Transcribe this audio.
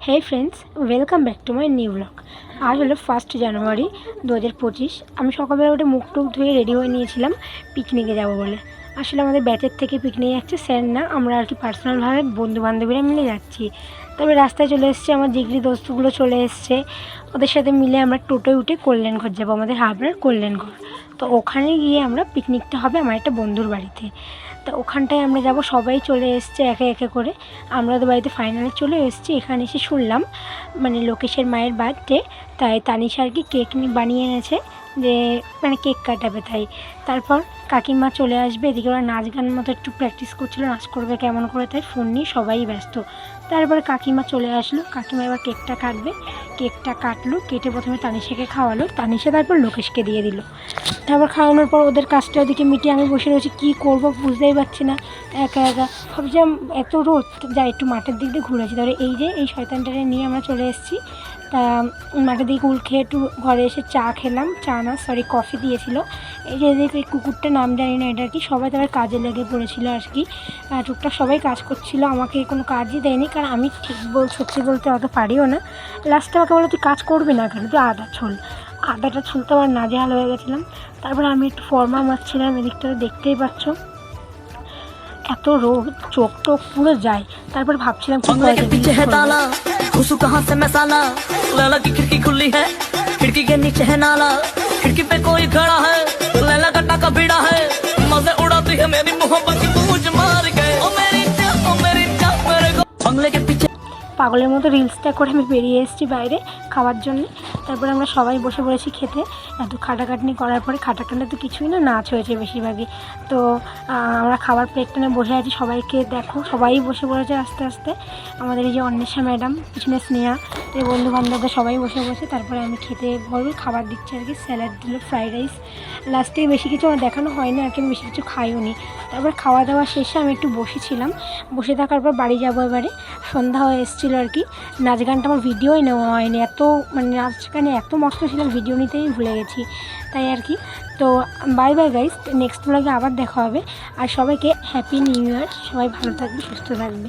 Hey friends welcome back to my new blog. আজ হলো 1 জানুয়ারি 2025। আমি সকালবেলা উঠে মুখ টুক ধুয়ে রেডি হয়ে নিয়েছিলাম পিকনিকে যাব বলে। আসলে আমাদের ব্যাচের থেকে পিকনিক যাচ্ছে স্যার না, আমরা আর কি পার্সোনালভাবে বন্ধু বান্ধবীরা মিলে যাচ্ছি। তবে রাস্তায় চলে এসছে আমার জিগরি দোস্তগুলো চলে এসছে, ওদের সাথে মিলে আমরা টোটোয় উঠে কল্যাণঘর যাবো, আমাদের হাবড়ার কল্যাণঘর। তো ওখানে গিয়ে আমরা পিকনিকটা হবে আমার একটা বন্ধুর বাড়িতে। তো ওখানটায় আমরা যাব, সবাই চলে এসছে একে একে করে। আমরা তো বাড়িতে ফাইনালে চলে এসেছি। এখানে এসে শুনলাম মানে লোকেশের মায়ের বার্থডে, তাই তানিশা আর কি কেক বানিয়ে এনেছে, যে মানে কেক কাটাবে তাই। তারপর কাকিমা চলে আসবে, এদিকে ওরা নাচ গান মতো একটু প্র্যাকটিস করছিলো, নাচ করবে কেমন করে, তাই ফোন নিয়ে সবাই ব্যস্ত। তারপরে কাকিমা চলে আসলো, কাকিমা এবার কেকটা কাটবে। কেকটা কাটলো, কেটে প্রথমে তানিশাকে খাওয়ালো, তানিশা তারপর লোকেশকে দিয়ে দিল। তারপর খাওয়ানোর পর ওদের কাজটা ওদিকে মিটিয়ে আমি বসে রয়েছি, কী করবো বুঝতেই পারছি না। একা একা ভাবছিলাম এত রোদ, যা একটু মাঠের দিক দিয়ে ঘুরেছি। তাহলে এই শয়তানটাকে নিয়ে আমরা চলে এসেছি। তা মাঠের দিকে কুল খেয়ে একটু ঘরে এসে চা খেলাম, কফি দিয়েছিল। এই যে এই কুকুরটার নাম জানি না, এটা আর কি সবাই তাদের কাজে লেগে পড়েছিল আর কি, টুকটাক সবাই কাজ করছিল, আমাকে কোনো কাজই দেয়নি, কারণ আমি সত্যি বলতে অত পারিও না। লাস্টে আমাকে বলো তুই কাজ করবি না কেন, তুই আদাটা ছুলতে আমার নাজেহাল হয়ে গেছিলাম। তারপরে আমি একটু ফর্মা মারছিলাম, এদিকটা দেখতেই পাচ্ছ এত রোদ, চোখ টোক পুরো যায়। তারপর ভাবছিলাম खुशू कहाँ से मैं साला लैला की खिड़की खुली है, खिड़की के नीचे है नाला, खिड़की पे कोई खड़ा है, लैला का टाका भिड़ा है, मजे उड़ाती है मेरी मोहब्बत की पूंछ मार के। ओ मेरी जान मेरे को बंगले के पीछे পাগলের মতো রিলসটা করে আমি বেরিয়ে এসেছি বাইরে খাওয়ার জন্য। তারপরে আমরা সবাই বসে পড়েছি খেতে। এত খাটাখাটনি করার পরে, খাটাখাটনি তো কিছুই না, নাচ হয়েছে বেশিরভাগই। তো আমরা খাবার প্লেটটা নিয়ে বসে আছি, সবাইকে দেখো সবাই বসে পড়েছে আস্তে আস্তে। আমাদের এই যে অন্বেষা ম্যাডাম, পিছনে স্নেহা, এই বন্ধুবান্ধবরা সবাই বসে বসে। তারপরে আমি খেতে বলবো, খাবার দিচ্ছি আর কি, স্যালাড দিল, ফ্রাইড রাইস। লাস্টে বেশি কিছু আমার দেখানো হয়নি আর কি, আমি বেশি কিছু খাইও নি। তারপর খাওয়া দাওয়া শেষে আমি একটু বসেছিলাম, বসে থাকার পর বাড়ি যাবো এবারে। সন্ধ্যা হয়ে এসেছিলো আর কি। নাচ গানটা আমার ভিডিওই নেওয়া হয়নি, এত মানে নাচ গানে এত মস্ত ছিলাম, ভিডিও নিতেই ভুলে গেছি তাই আর কি। তো বাই বাই গাইস, নেক্সট ব্লগে আবার দেখা হবে। আর সবাইকে হ্যাপি নিউ ইয়ার, সবাই ভালো থাকবে, সুস্থ থাকবে।